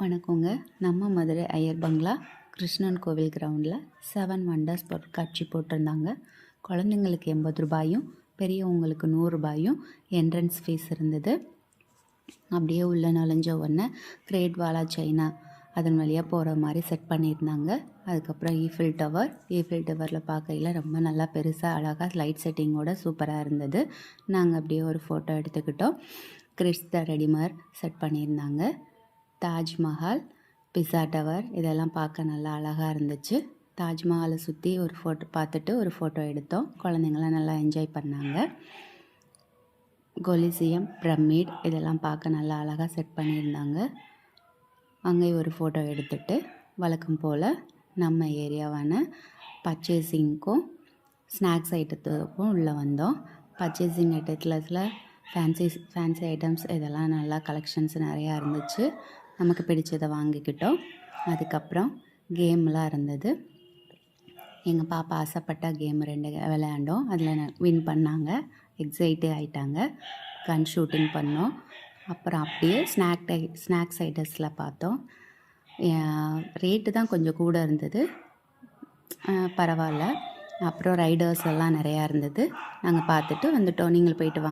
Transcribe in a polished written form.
வணக்கங்க. நம்ம மதுரை ஐயர் பங்களா கிருஷ்ணன் கோவில் கிரவுண்டில் 7 வண்டர்ஸ் பொருட்காட்சி போட்டிருந்தாங்க. குழந்தைங்களுக்கு 80 ரூபாயும் பெரியவங்களுக்கு 100 ரூபாயும் என்ட்ரன்ஸ் ஃபீஸ் இருந்தது. அப்படியே உள்ள நுழைஞ்ச உடனே கிரேட் வாலா சைனா அதன் வழியாக போகிற மாதிரி செட் பண்ணியிருந்தாங்க. அதுக்கப்புறம் ஈஃபில் டவரில் பார்க்கையில் ரொம்ப நல்லா பெருசாக அழகாக லைட் செட்டிங்கோட சூப்பராக இருந்தது. நாங்கள் அப்படியே ஒரு ஃபோட்டோ எடுத்துக்கிட்டோம். கிறிஸ் த ரெடிமர் செட் பண்ணியிருந்தாங்க. தாஜ்மஹால், பிஸா டவர் இதெல்லாம் பார்க்க நல்லா அழகாக இருந்துச்சு. தாஜ்மஹாலை சுற்றி ஒரு ஃபோட்டோ பார்த்துட்டு ஒரு ஃபோட்டோ எடுத்தோம். குழந்தைங்களாம் நல்லா என்ஜாய் பண்ணாங்க. கொலிசியம், பிரமிட் இதெல்லாம் பார்க்க நல்லா அழகாக செட் பண்ணியிருந்தாங்க. அங்கே ஒரு ஃபோட்டோ எடுத்துட்டு வழக்கம் போல் நம்ம ஏரியாவான பர்ச்சேசிங்க்கும் ஸ்நாக்ஸ் ஐட்டத்துக்கும் உள்ளே வந்தோம். பர்ச்சேசிங் ஐட்டத்தில் ஃபேன்சி ஐட்டம்ஸ் இதெல்லாம் நல்லா கலெக்ஷன்ஸ் நிறையா இருந்துச்சு. நமக்கு பிடிச்சதை வாங்கிக்கிட்டோம். அதுக்கப்புறம் கேம்லாம் இருந்தது. எங்கள் பாப்பா ஆசைப்பட்ட கேம் 2 விளையாண்டோம். அதில் வின் பண்ணாங்க. எக்ஸைட்டே ஆகிட்டாங்க. கன் ஷூட்டிங் பண்ணோம். அப்புறம் அப்படியே ஸ்நாக்ஸ் ஐட்டம்ஸில் பார்த்தோம். ரேட்டு தான் கொஞ்சம் கூட இருந்தது, பரவாயில்ல. அப்புறம் ரைடர்ஸ் எல்லாம் நிறையா இருந்தது. நாங்கள் பார்த்துட்டு வந்துட்டோம். நீங்கள் போயிட்டு வாங்க.